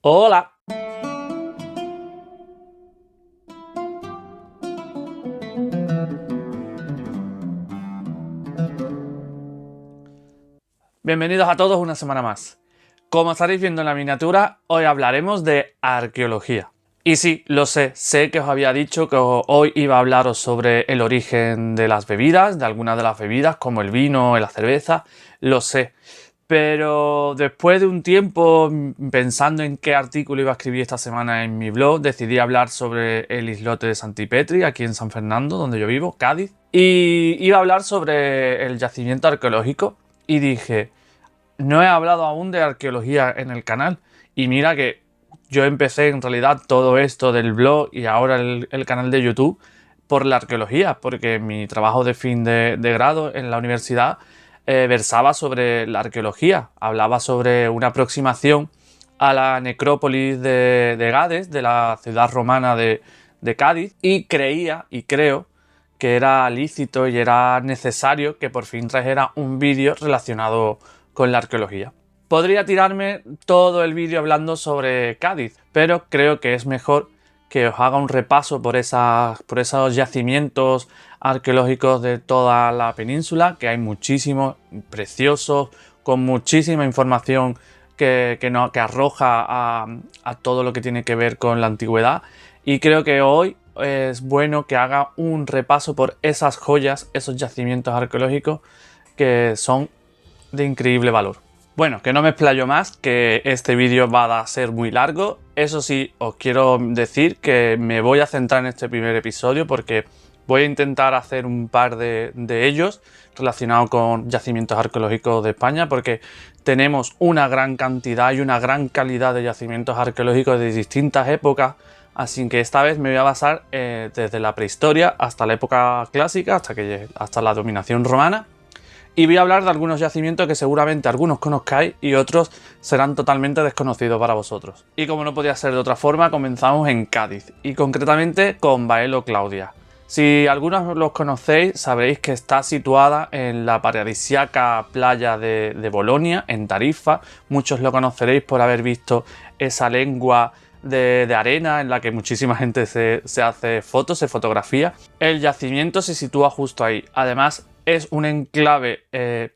Hola. Bienvenidos a todos una semana más. Como estaréis viendo en la miniatura, hoy hablaremos de arqueología. Y sí, lo sé que os había dicho que hoy iba a hablaros sobre el origen de las bebidas, de algunas de las bebidas, como el vino y la cerveza, lo sé. Pero después de un tiempo pensando en qué artículo iba a escribir esta semana en mi blog, decidí hablar sobre el islote de Santipetri, aquí en San Fernando, donde yo vivo, Cádiz. Y iba a hablar sobre el yacimiento arqueológico y dije, no he hablado aún de arqueología en el canal. Y mira que yo empecé en realidad todo esto del blog y ahora el canal de YouTube por la arqueología, porque mi trabajo de fin de grado en la universidad versaba sobre la arqueología, hablaba sobre una aproximación a la necrópolis de Gades, de la ciudad romana de Cádiz, y creía y creo que era lícito y era necesario que por fin trajera un vídeo relacionado con la arqueología. Podría tirarme todo el vídeo hablando sobre Cádiz, pero creo que es mejor que os haga un repaso por esos yacimientos arqueológicos de toda la península, que hay muchísimos, preciosos, con muchísima información que arroja a todo lo que tiene que ver con la antigüedad. Y creo que hoy es bueno que haga un repaso por esas joyas, esos yacimientos arqueológicos que son de increíble valor. Bueno, que no me explayo más, que este vídeo va a ser muy largo. Eso sí, os quiero decir que me voy a centrar en este primer episodio porque voy a intentar hacer un par de ellos relacionados con yacimientos arqueológicos de España, porque tenemos una gran cantidad y una gran calidad de yacimientos arqueológicos de distintas épocas. Así que esta vez me voy a basar desde la prehistoria hasta la época clásica, hasta la dominación romana. Y voy a hablar de algunos yacimientos que seguramente algunos conozcáis y otros serán totalmente desconocidos para vosotros. Y como no podía ser de otra forma, comenzamos en Cádiz, y concretamente con Baelo Claudia. Si algunos los conocéis, sabréis que está situada en la paradisíaca playa de Bolonia, en Tarifa. Muchos lo conoceréis por haber visto esa lengua de arena en la que muchísima gente se hace fotos, se fotografía. El yacimiento se sitúa justo ahí. Además, es un enclave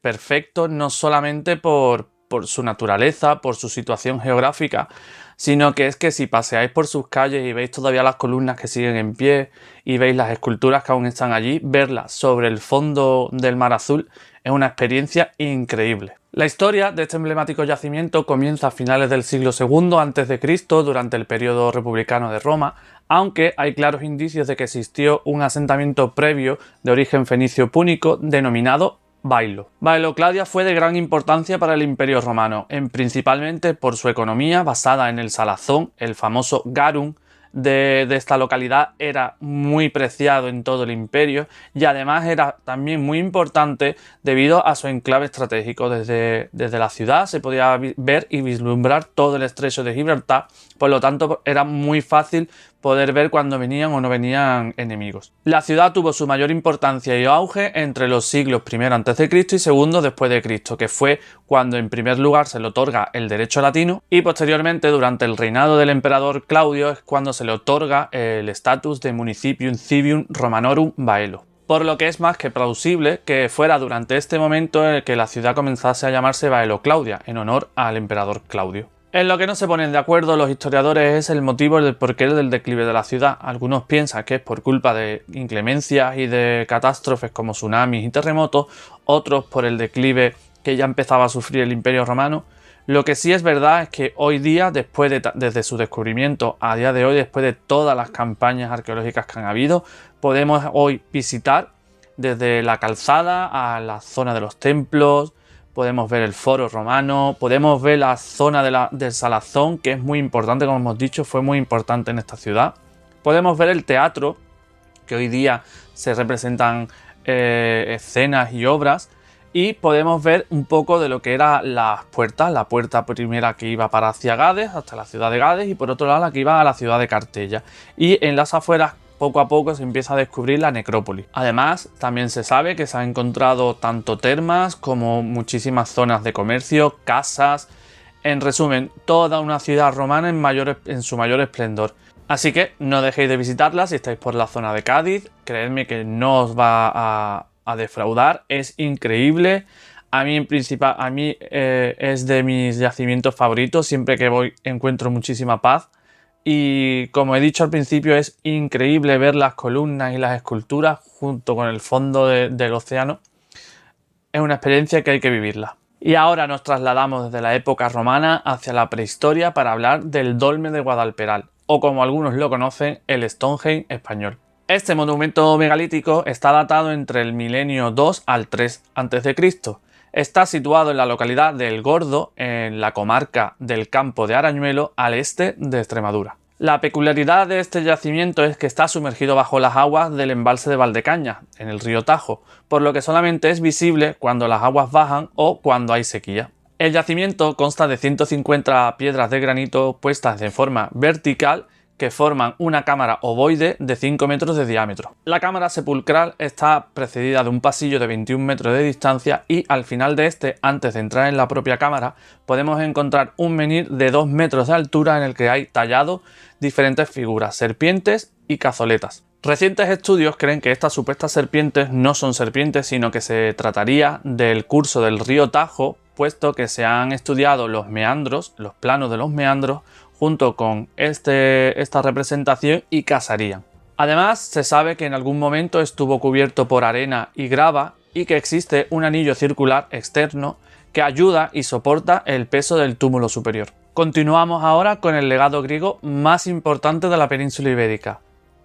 perfecto, no solamente por su naturaleza, por su situación geográfica, sino que es que si paseáis por sus calles y veis todavía las columnas que siguen en pie y veis las esculturas que aún están allí, verlas sobre el fondo del mar azul es una experiencia increíble. La historia de este emblemático yacimiento comienza a finales del siglo II a.C., durante el periodo republicano de Roma, aunque hay claros indicios de que existió un asentamiento previo de origen fenicio-púnico denominado Bailo. Baelo Claudia fue de gran importancia para el Imperio Romano, principalmente por su economía basada en el salazón. El famoso garum de esta localidad era muy preciado en todo el imperio, y además era también muy importante debido a su enclave estratégico. Desde la ciudad se podía ver y vislumbrar todo el estrecho de Gibraltar, por lo tanto era muy fácil poder ver cuando venían o no venían enemigos. La ciudad tuvo su mayor importancia y auge entre los siglos I a.C. y II después de Cristo, que fue cuando en primer lugar se le otorga el derecho latino, y posteriormente durante el reinado del emperador Claudio es cuando se le otorga el estatus de Municipium Civium Romanorum Baelo. Por lo que es más que plausible que fuera durante este momento en el que la ciudad comenzase a llamarse Baelo Claudia, en honor al emperador Claudio. En lo que no se ponen de acuerdo los historiadores es el motivo del porqué del declive de la ciudad. Algunos piensan que es por culpa de inclemencias y de catástrofes como tsunamis y terremotos, otros por el declive que ya empezaba a sufrir el Imperio Romano. Lo que sí es verdad es que hoy día, desde su descubrimiento a día de hoy, después de todas las campañas arqueológicas que han habido, podemos hoy visitar desde la calzada a la zona de los templos. Podemos ver el foro romano, podemos ver la zona del salazón, que es muy importante, como hemos dicho, fue muy importante en esta ciudad. Podemos ver el teatro, que hoy día se representan escenas y obras. Y podemos ver un poco de lo que eran las puertas, la puerta primera que iba para hacia Gades, hasta la ciudad de Gades, y por otro lado la que iba a la ciudad de Cartella. Y en las afueras, poco a poco se empieza a descubrir la necrópolis. Además, también se sabe que se han encontrado tanto termas como muchísimas zonas de comercio, casas, En resumen, toda una ciudad romana en su mayor esplendor. Así que no dejéis de visitarla si estáis por la zona de Cádiz. Creedme que no os va a defraudar. Es increíble. A mí es de mis yacimientos favoritos. Siempre que voy encuentro muchísima paz. Y como he dicho al principio, es increíble ver las columnas y las esculturas junto con el fondo del océano. Es una experiencia que hay que vivirla. Y ahora nos trasladamos desde la época romana hacia la prehistoria para hablar del Dolmen de Guadalperal, o como algunos lo conocen, el Stonehenge español. Este monumento megalítico está datado entre el milenio 2 al 3 a.C. Está situado en la localidad de El Gordo, en la comarca del Campo de Arañuelo, al este de Extremadura. La peculiaridad de este yacimiento es que está sumergido bajo las aguas del embalse de Valdecañas, en el río Tajo, por lo que solamente es visible cuando las aguas bajan o cuando hay sequía. El yacimiento consta de 150 piedras de granito puestas de forma vertical que forman una cámara ovoide de 5 metros de diámetro. La cámara sepulcral está precedida de un pasillo de 21 metros de distancia y al final de este, antes de entrar en la propia cámara, podemos encontrar un menhir de 2 metros de altura en el que hay tallado diferentes figuras, serpientes y cazoletas. Recientes estudios creen que estas supuestas serpientes no son serpientes, sino que se trataría del curso del río Tajo, puesto que se han estudiado los meandros, los planos de los meandros, junto con esta representación y casarían. Además, se sabe que en algún momento estuvo cubierto por arena y grava y que existe un anillo circular externo que ayuda y soporta el peso del túmulo superior. Continuamos ahora con el legado griego más importante de la península ibérica,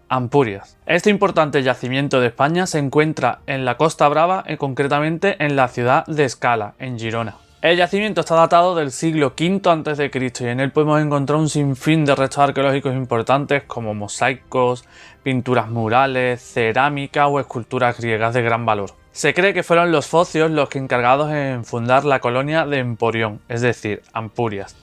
Ampurias. Este importante yacimiento de España se encuentra en la Costa Brava y concretamente en la ciudad de Escala, en Girona. El yacimiento está datado del siglo V a.C. y en él podemos encontrar un sinfín de restos arqueológicos importantes como mosaicos, pinturas murales, cerámica o esculturas griegas de gran valor. Se cree que fueron los focios los que encargados en fundar la colonia de Emporión, es decir, Ampurias.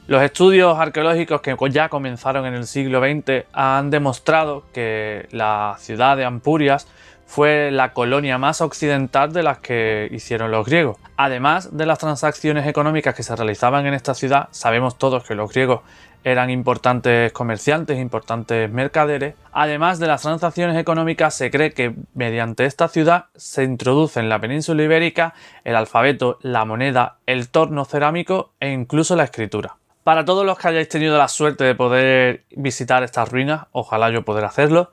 Los estudios arqueológicos que ya comenzaron en el siglo XX han demostrado que la ciudad de Ampurias fue la colonia más occidental de las que hicieron los griegos. Además de las transacciones económicas que se realizaban en esta ciudad, sabemos todos que los griegos eran importantes comerciantes, importantes mercaderes. Además de las transacciones económicas, se cree que mediante esta ciudad se introduce en la península ibérica el alfabeto, la moneda, el torno cerámico e incluso la escritura. Para todos los que hayáis tenido la suerte de poder visitar estas ruinas, ojalá yo poder hacerlo,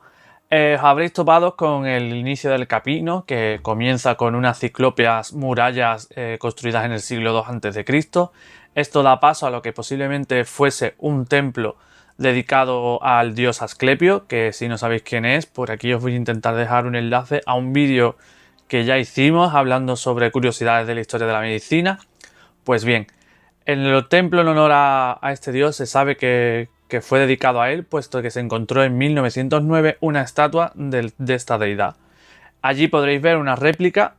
os habréis topado con el inicio del camino, que comienza con unas ciclópeas murallas construidas en el siglo II a.C. Esto da paso a lo que posiblemente fuese un templo dedicado al dios Asclepio, que si no sabéis quién es, por aquí os voy a intentar dejar un enlace a un vídeo que ya hicimos hablando sobre curiosidades de la historia de la medicina. Pues bien, en el templo en honor a este dios se sabe que fue dedicado a él, puesto que se encontró en 1909 una estatua de esta deidad. Allí podréis ver una réplica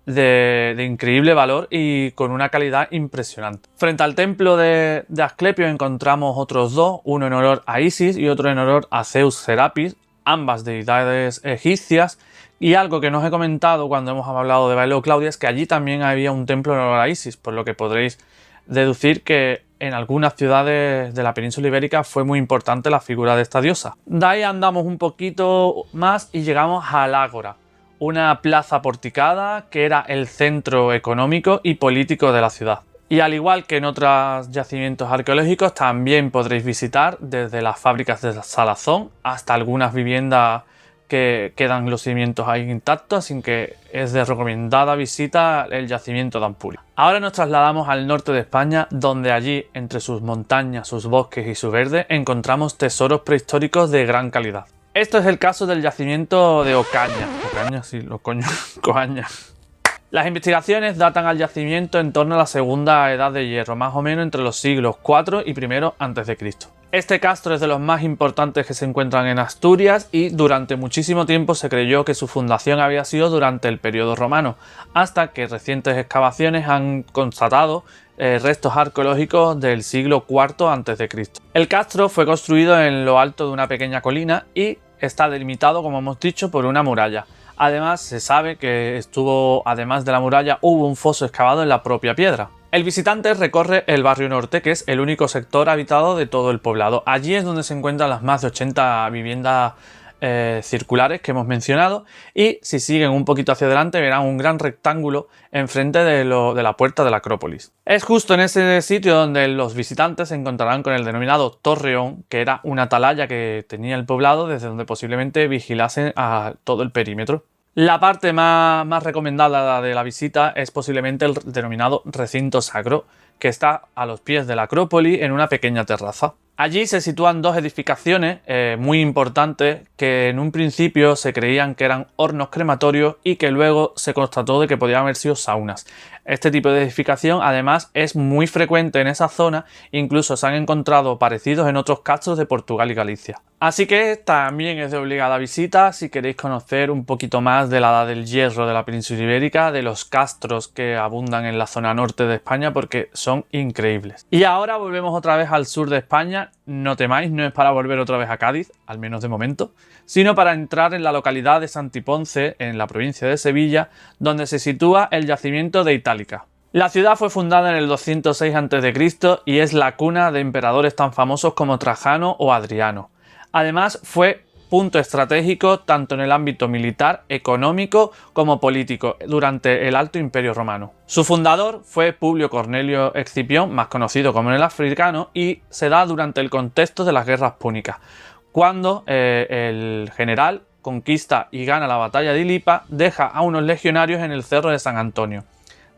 de increíble valor y con una calidad impresionante. Frente al templo de Asclepio encontramos otros dos, uno en honor a Isis y otro en honor a Zeus Serapis, ambas deidades egipcias. Y algo que no os he comentado cuando hemos hablado de Bailo Claudia es que allí también había un templo en honor a Isis, por lo que podréis deducir que en algunas ciudades de la península ibérica fue muy importante la figura de esta diosa. De ahí andamos un poquito más y llegamos al Ágora, una plaza porticada que era el centro económico y político de la ciudad. Y al igual que en otros yacimientos arqueológicos, también podréis visitar desde las fábricas de salazón hasta algunas viviendas que quedan los cimientos ahí intactos, así que es de recomendada visita el yacimiento de Ampurias. Ahora nos trasladamos al norte de España, donde allí, entre sus montañas, sus bosques y su verde, encontramos tesoros prehistóricos de gran calidad. Esto es el caso del yacimiento de Ocaña. Ocaña, sí, lo coño, Coaña. Las investigaciones datan al yacimiento en torno a la segunda edad de hierro, más o menos entre los siglos IV y I a.C. Este castro es de los más importantes que se encuentran en Asturias y durante muchísimo tiempo se creyó que su fundación había sido durante el periodo romano, hasta que recientes excavaciones han constatado restos arqueológicos del siglo IV a.C. El castro fue construido en lo alto de una pequeña colina y está delimitado, como hemos dicho, por una muralla. Además, se sabe que además de la muralla, hubo un foso excavado en la propia piedra. El visitante recorre el barrio norte, que es el único sector habitado de todo el poblado. Allí es donde se encuentran las más de 80 viviendas circulares que hemos mencionado, y si siguen un poquito hacia adelante verán un gran rectángulo enfrente de la puerta de la Acrópolis. Es justo en ese sitio donde los visitantes se encontrarán con el denominado Torreón, que era una atalaya que tenía el poblado desde donde posiblemente vigilasen a todo el perímetro. La parte más recomendada de la visita es posiblemente el denominado recinto sacro, que está a los pies de la Acrópolis en una pequeña terraza. Allí se sitúan dos edificaciones muy importantes que en un principio se creían que eran hornos crematorios y que luego se constató de que podían haber sido saunas. Este tipo de edificación además es muy frecuente en esa zona, incluso se han encontrado parecidos en otros castros de Portugal y Galicia. Así que también es de obligada visita si queréis conocer un poquito más de la Edad del Hierro de la península ibérica, de los castros que abundan en la zona norte de España, porque son increíbles. Y ahora volvemos otra vez al sur de España. No temáis, no es para volver otra vez a Cádiz, al menos de momento, sino para entrar en la localidad de Santiponce, en la provincia de Sevilla, donde se sitúa el yacimiento de Itálica. La ciudad fue fundada en el 206 a.C. y es la cuna de emperadores tan famosos como Trajano o Adriano. Además, fue punto estratégico tanto en el ámbito militar, económico como político durante el Alto Imperio Romano. Su fundador fue Publio Cornelio Escipión, más conocido como el Africano, y se da durante el contexto de las guerras púnicas, cuando el general conquista y gana la batalla de Ilipa, deja a unos legionarios en el cerro de San Antonio.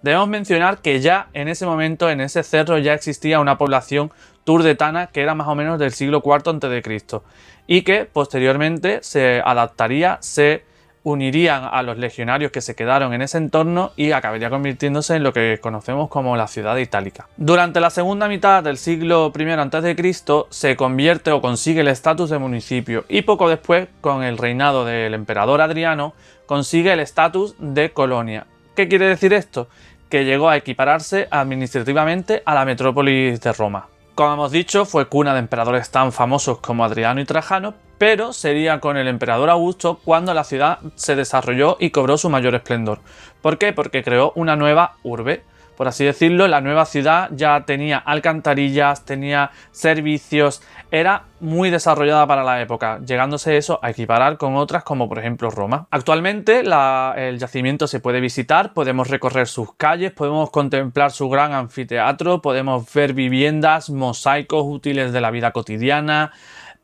Debemos mencionar que ya en ese momento, en ese cerro, ya existía una población turdetana que era más o menos del siglo IV a.C. y que posteriormente se adaptaría, se unirían a los legionarios que se quedaron en ese entorno y acabaría convirtiéndose en lo que conocemos como la ciudad de Itálica. Durante la segunda mitad del siglo I a.C. se convierte o consigue el estatus de municipio, y poco después, con el reinado del emperador Adriano, consigue el estatus de colonia. ¿Qué quiere decir esto? Que llegó a equipararse administrativamente a la metrópolis de Roma. Como hemos dicho, fue cuna de emperadores tan famosos como Adriano y Trajano, pero sería con el emperador Augusto cuando la ciudad se desarrolló y cobró su mayor esplendor. ¿Por qué? Porque creó una nueva urbe. Por así decirlo, la nueva ciudad ya tenía alcantarillas, tenía servicios, era muy desarrollada para la época, llegándose eso a equiparar con otras como por ejemplo Roma. Actualmente el yacimiento se puede visitar, podemos recorrer sus calles, podemos contemplar su gran anfiteatro, podemos ver viviendas, mosaicos útiles de la vida cotidiana,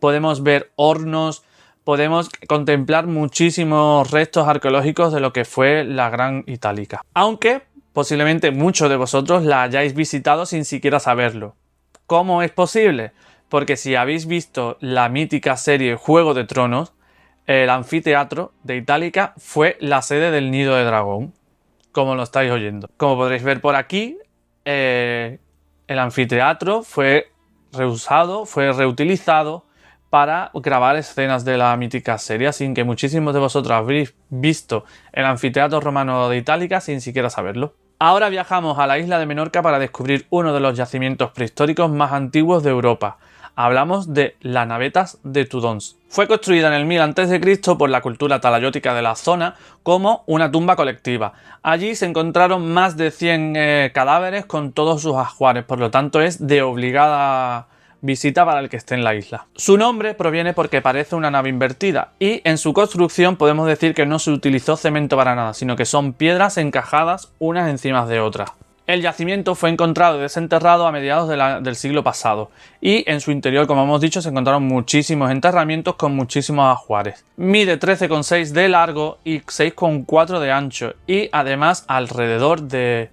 podemos ver hornos, podemos contemplar muchísimos restos arqueológicos de lo que fue la Gran Itálica. Aunque posiblemente muchos de vosotros la hayáis visitado sin siquiera saberlo. ¿Cómo es posible? Porque si habéis visto la mítica serie Juego de Tronos, el anfiteatro de Itálica fue la sede del Nido de Dragón, como lo estáis oyendo. Como podréis ver por aquí, el anfiteatro fue reusado, fue reutilizado para grabar escenas de la mítica serie, así que muchísimos de vosotros habréis visto el anfiteatro romano de Itálica sin siquiera saberlo. Ahora viajamos a la isla de Menorca para descubrir uno de los yacimientos prehistóricos más antiguos de Europa. Hablamos de las navetas de Tudons. Fue construida en el 1000 a.C. por la cultura talayótica de la zona como una tumba colectiva. Allí se encontraron más de 100 cadáveres con todos sus ajuares, por lo tanto es de obligada visita para el que esté en la isla. Su nombre proviene porque parece una nave invertida, y en su construcción podemos decir que no se utilizó cemento para nada, sino que son piedras encajadas unas encima de otras. El yacimiento fue encontrado y desenterrado a mediados del siglo pasado, y en su interior, como hemos dicho, se encontraron muchísimos enterramientos con muchísimos ajuares. Mide 13,6 de largo y 6,4 de ancho, y además alrededor del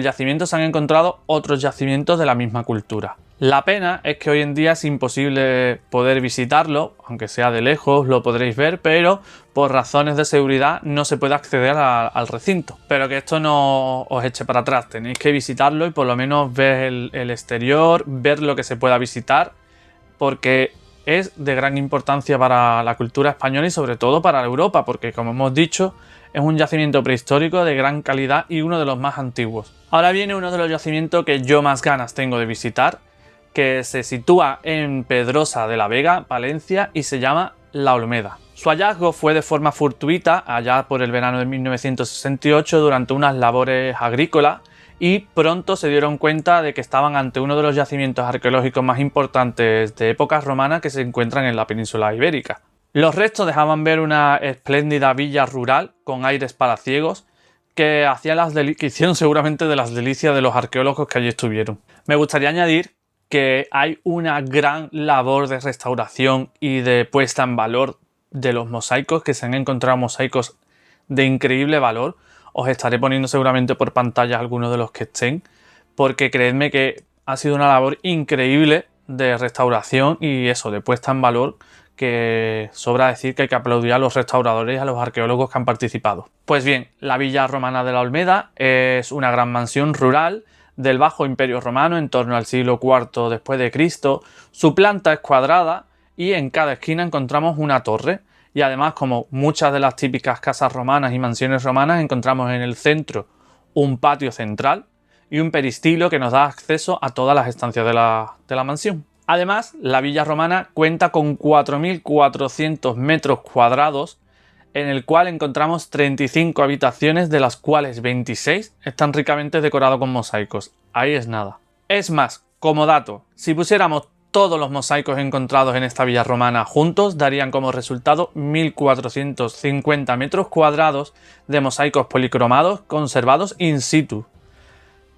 yacimiento se han encontrado otros yacimientos de la misma cultura. La pena es que hoy en día es imposible poder visitarlo, aunque sea de lejos lo podréis ver, pero por razones de seguridad no se puede acceder al recinto. Pero que esto no os eche para atrás, tenéis que visitarlo y por lo menos ver el exterior, ver lo que se pueda visitar, porque es de gran importancia para la cultura española y sobre todo para Europa, porque como hemos dicho, es un yacimiento prehistórico de gran calidad y uno de los más antiguos. Ahora viene uno de los yacimientos que yo más ganas tengo de visitar, que se sitúa en Pedrosa de la Vega, Palencia, y se llama La Olmeda. Su hallazgo fue de forma fortuita allá por el verano de 1968 durante unas labores agrícolas y pronto se dieron cuenta de que estaban ante uno de los yacimientos arqueológicos más importantes de época romana que se encuentran en la península ibérica. Los restos dejaban ver una espléndida villa rural con aires palaciegos que hicieron seguramente de las delicias de los arqueólogos que allí estuvieron. Me gustaría añadir que hay una gran labor de restauración y de puesta en valor de los mosaicos, que se han encontrado mosaicos de increíble valor. Os estaré poniendo seguramente por pantalla algunos de los que estén, porque creedme que ha sido una labor increíble de restauración y eso, de puesta en valor, que sobra decir que hay que aplaudir a los restauradores y a los arqueólogos que han participado. Pues bien, la villa romana de la Olmeda es una gran mansión rural del Bajo Imperio Romano en torno al siglo IV después de Cristo. Su planta es cuadrada y en cada esquina encontramos una torre. Y además, como muchas de las típicas casas romanas y mansiones romanas, encontramos en el centro un patio central y un peristilo que nos da acceso a todas las estancias de la mansión. Además, la villa romana cuenta con 4.400 metros cuadrados, en el cual encontramos 35 habitaciones, de las cuales 26 están ricamente decoradas con mosaicos. Ahí es nada. Es más, como dato, si pusiéramos todos los mosaicos encontrados en esta villa romana juntos, darían como resultado 1.450 metros cuadrados de mosaicos policromados conservados in situ.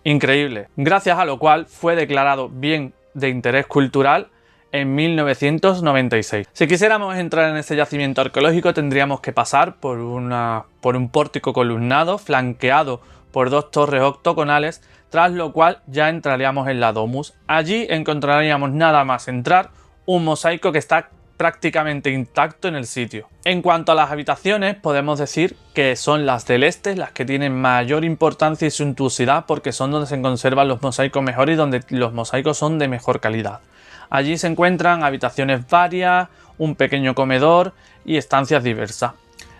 Increíble. Gracias a lo cual fue declarado bien de interés cultural en 1996. Si quisiéramos entrar en este yacimiento arqueológico, tendríamos que pasar por un pórtico columnado flanqueado por dos torres octogonales, tras lo cual ya entraríamos en la domus. Allí encontraríamos nada más entrar un mosaico que está prácticamente intacto en el sitio. En cuanto a las habitaciones, podemos decir que son las del este las que tienen mayor importancia y suntuosidad, porque son donde se conservan los mosaicos mejor y donde los mosaicos son de mejor calidad. Allí se encuentran habitaciones varias, un pequeño comedor y estancias diversas.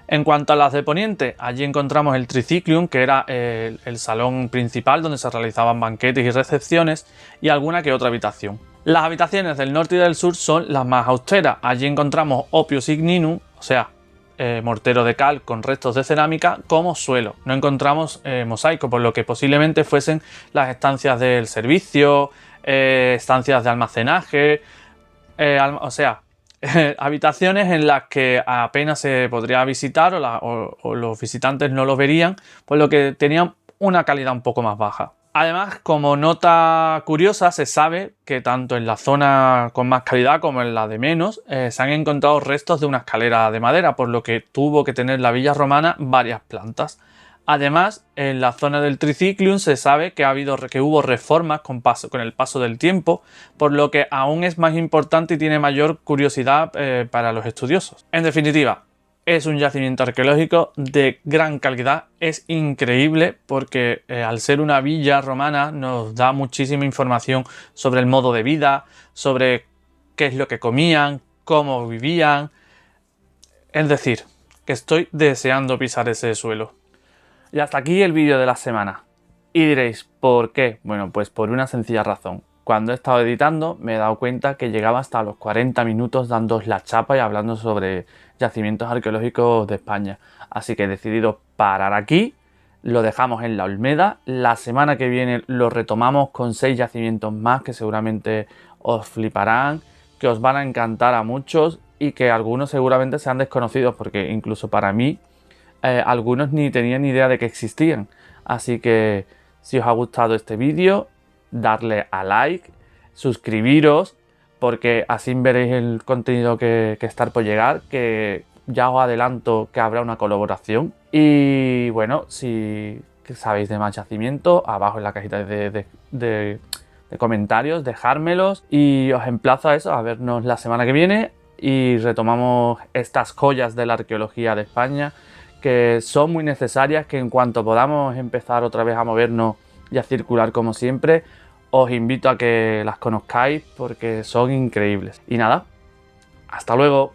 En cuanto a las de Poniente, allí encontramos el Triciclium, que era el salón principal donde se realizaban banquetes y recepciones, y alguna que otra habitación. Las habitaciones del norte y del sur son las más austeras. Allí encontramos Opius Igninum, o sea, mortero de cal con restos de cerámica, como suelo. No encontramos mosaico, por lo que posiblemente fuesen las estancias del servicio, estancias de almacenaje, habitaciones en las que apenas se podría visitar o los visitantes no lo verían, por lo que tenían una calidad un poco más baja. Además, como nota curiosa, se sabe que tanto en la zona con más calidad como en la de menos se han encontrado restos de una escalera de madera, por lo que tuvo que tener la villa romana varias plantas. Además, en la zona del Triciclium se sabe que hubo reformas con el paso del tiempo, por lo que aún es más importante y tiene mayor curiosidad para los estudiosos. En definitiva, es un yacimiento arqueológico de gran calidad, es increíble porque al ser una villa romana nos da muchísima información sobre el modo de vida, sobre qué es lo que comían, cómo vivían. Es decir, que estoy deseando pisar ese suelo. Y hasta aquí el vídeo de la semana. Y diréis, ¿por qué? Bueno, pues por una sencilla razón. Cuando he estado editando me he dado cuenta que llegaba hasta los 40 minutos dándoos la chapa y hablando sobre yacimientos arqueológicos de España. Así que he decidido parar aquí, lo dejamos en la Olmeda. La semana que viene lo retomamos con 6 yacimientos más que seguramente os fliparán, que os van a encantar a muchos y que algunos seguramente sean desconocidos, porque incluso para mí algunos ni tenían ni idea de que existían. Así que si os ha gustado este vídeo, darle a like, suscribiros, porque así veréis el contenido que está por llegar, que ya os adelanto que habrá una colaboración. Y bueno, si sabéis de más yacimientos, abajo en la cajita de comentarios, dejármelos, y os emplazo a eso, a vernos la semana que viene y retomamos estas joyas de la arqueología de España, que son muy necesarias, que en cuanto podamos empezar otra vez a movernos y a circular como siempre, os invito a que las conozcáis porque son increíbles. Y nada, hasta luego.